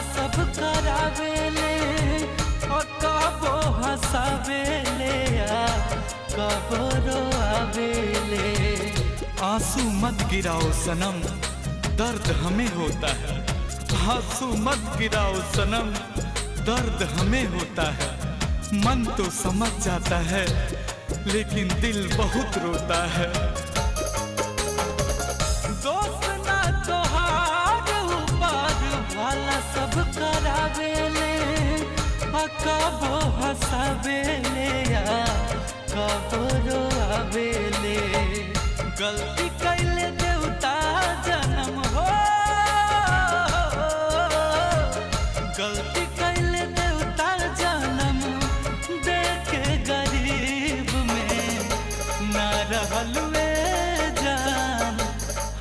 सब करावेले और कबो हंसावेले या कबो रोआवेले। आंसू मत गिराओ सनम, दर्द हमें होता है। आंसू मत गिराओ सनम, दर्द हमें होता है। मन तो समझ जाता है लेकिन दिल बहुत रोता है। दोस्त ना तोहार ऊपर वाला सब करावेले कबो हंसावेले या कबो रोआवेले। गलती